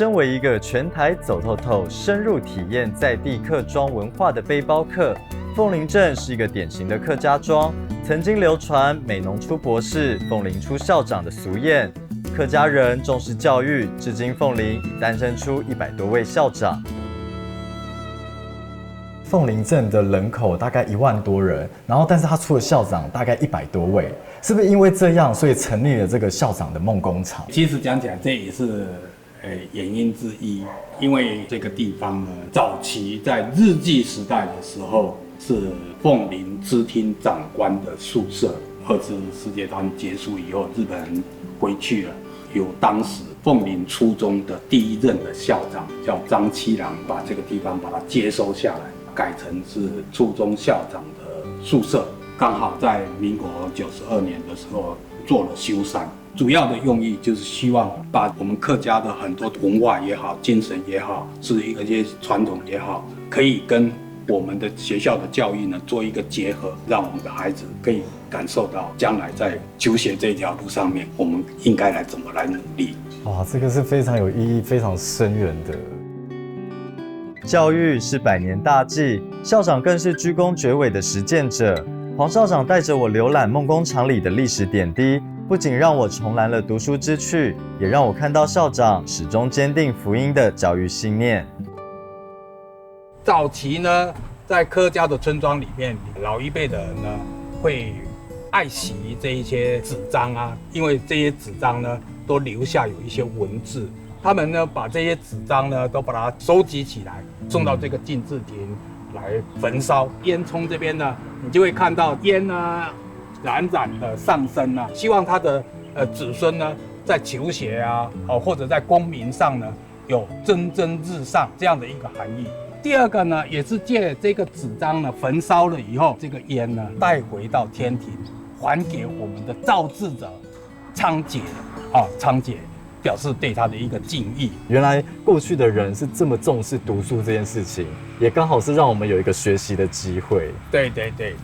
身为一个全台走透透、深入体验在地客庄文化的背包客，凤林镇是一个典型的客家庄，曾经流传美浓出博士、凤林出校长的俗谚。客家人重视教育，至今凤林已诞生出100多位校长。凤林镇的人口大概1万多人，但是他出了校长大概100多位，是不是因为这样，所以成立了这个校长的梦工厂？其实讲起来，这也是原因之一，因为这个地方呢，早期在日据时代的时候是凤林知厅长官的宿舍。2次世界大战结束以后，日本人回去了，由当时凤林初中的第1任的校长叫张七郎，把这个地方把它接收下来，改成是初中校长的宿舍。刚好在民国92年的时候做了修缮。主要的用意就是希望把我们客家的很多文化也好、精神也好，是一些传统也好，可以跟我们的学校的教育呢做一个结合，让我们的孩子可以感受到将来在求学这条路上面，我们应该来怎么来努力。哇，这个是非常有意义、非常深远的。教育是100年大计，校长更是居功厥伟的实践者。黄校长带着我浏览梦工厂里的历史点滴，不仅让我重燃了读书之趣，也让我看到校长始终坚定福音的教育信念。早期呢，在客家的村庄里面，老一辈的人呢会爱惜这一些纸张啊，因为这些纸张呢都留下有一些文字，他们呢把这些纸张呢都把它收集起来，送到这个禁制亭来焚烧。烟囱这边呢，你就会看到烟呢冉冉的上升啊，希望他的子孙呢在求学啊，或者在功名上呢有蒸蒸日上这样的一个含义。第二个呢，也是借这个纸张呢焚烧了以后，这个烟呢带回到天庭，还给我们的造制者仓颉仓颉表示对他的一个敬意。原来过去的人是这么重视读书这件事情，也刚好是让我们有一个学习的机会。对对对。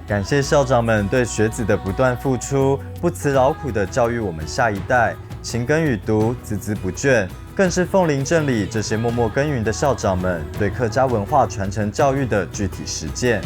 感谢校长们对学子的不断付出，不辞劳苦的教育我们下一代，勤耕与读，孜孜不倦。更是凤林镇里这些默默耕耘的校长们对客家文化传承教育的具体实践。